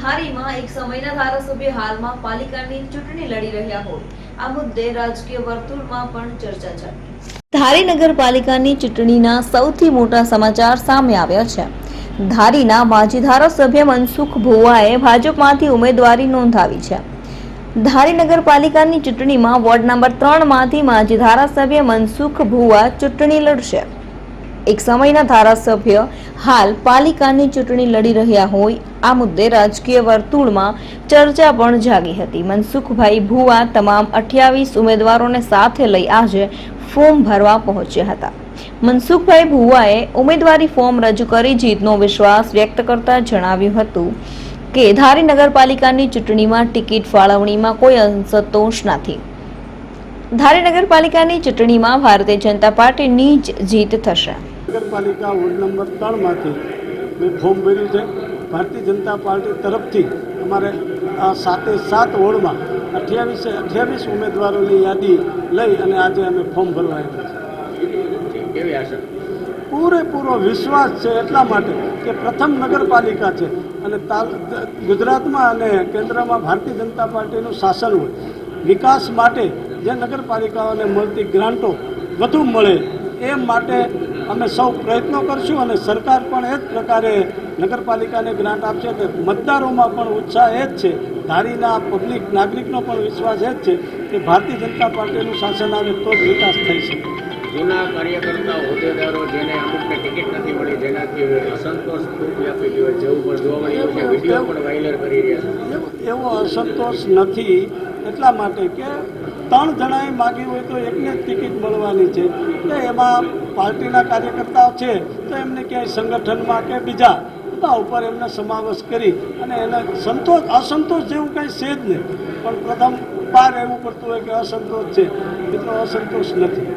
ધારીમાં એક સમયના ધારાસભ્ય હાલમાં પાલિકાની ચૂંટણી લડી રહ્યા હોય આ મુદ્દે રાજકીય વર્તુળમાં પણ ચર્ચા ચાલી। ધારી નગરપાલિકાની ચૂંટણીના સૌથી મોટા સમાચાર સામે આવ્યા છે। ધારીના માજી ધારાસભ્ય મનસુખ ભુવાએ ભાજપમાંથી ઉમેદવારી નોંધાવી છે। ધારી નગરપાલિકાની ચૂંટણીમાં વોર્ડ નંબર 3 માંથી માજી ધારાસભ્ય મનસુખ ભુવા ચૂંટણી લડશે। એક સમયના ધારાસભ્ય હાલ પાલિકાની ચૂંટણી લડી રહ્યા હોય આ મુદ્દે રાજકીય વર્તુળમાં ચર્ચા પણ જાગી હતી। મનસુખભાઈ ભુવા તમામ 28 ઉમેદવારોને સાથે લઈ આજે ફોર્મ ભરવા પહોંચ્યા હતા। મનસુખભાઈ ભુવાએ ઉમેદવારી ફોર્મ રજૂ કરી જીતનો વિશ્વાસ વ્યક્ત કરતા જણાવ્યું હતું કે ધારી નગરપાલિકાની ચૂંટણીમાં ટિકિટ ફાળવણીમાં કોઈ અસંતોષ નથી। ધારી નગરપાલિકાની ચૂંટણીમાં ભારતીય જનતા પાર્ટીની જ જીત થશે। નગરપાલિકા વોર્ડ નંબર 3 માંથી મેં ફોર્મ ભર્યું છે। ભારતીય જનતા પાર્ટી તરફથી અમારે આ 7 વોર્ડમાં 28 ઉમેદવારોની યાદી લઈ અને આજે અમે ફોર્મ ભરવા આવ્યા છે। કેવી આશા? પૂરેપૂરો વિશ્વાસ છે એટલા માટે કે પ્રથમ નગરપાલિકા છે અને ગુજરાતમાં અને કેન્દ્રમાં ભારતીય જનતા પાર્ટીનું શાસન હોય, વિકાસ માટે જે નગરપાલિકાઓને મળતી ગ્રાન્ટો વધુ મળે એ માટે અમે સૌ પ્રયત્નો કરશું અને સરકાર પણ એ જ પ્રકારે નગરપાલિકાને ગ્રાન્ટ આપશે। કે મતદારોમાં પણ ઉત્સાહ એ જ છે, ધારીના પબ્લિક નાગરિકનો પણ વિશ્વાસ એ જ છે કે ભારતીય જનતા પાર્ટીનું શાસન આવે તો જ વિકાસ થઈ શકે। જૂના કાર્યકર્તા હોદ્દેદારો જેને અમુકને ટિકિટ નથી મળી જેનાથી અસંતોષ ખૂબ વ્યાપી ગયો જેવું પણ જોવા મળ્યું છે, વિડીયો પણ વાયરલ કરી રહ્યા છે। એવો અસંતોષ નથી એટલા માટે કે 3 જણાએ માગી હોય તો એકને જ ટિકિટ મળવાની છે કે એમાં પાર્ટીના કાર્યકર્તાઓ છે તો એમને ક્યાંય સંગઠનમાં કે બીજા ઉપર એમને સમાવેશ કરી અને એને અસંતોષ જેવું કંઈ છે જ નહીં, પણ પ્રથમ પાર એવું પડતું હોય કે અસંતોષ છે, એટલો અસંતોષ નથી।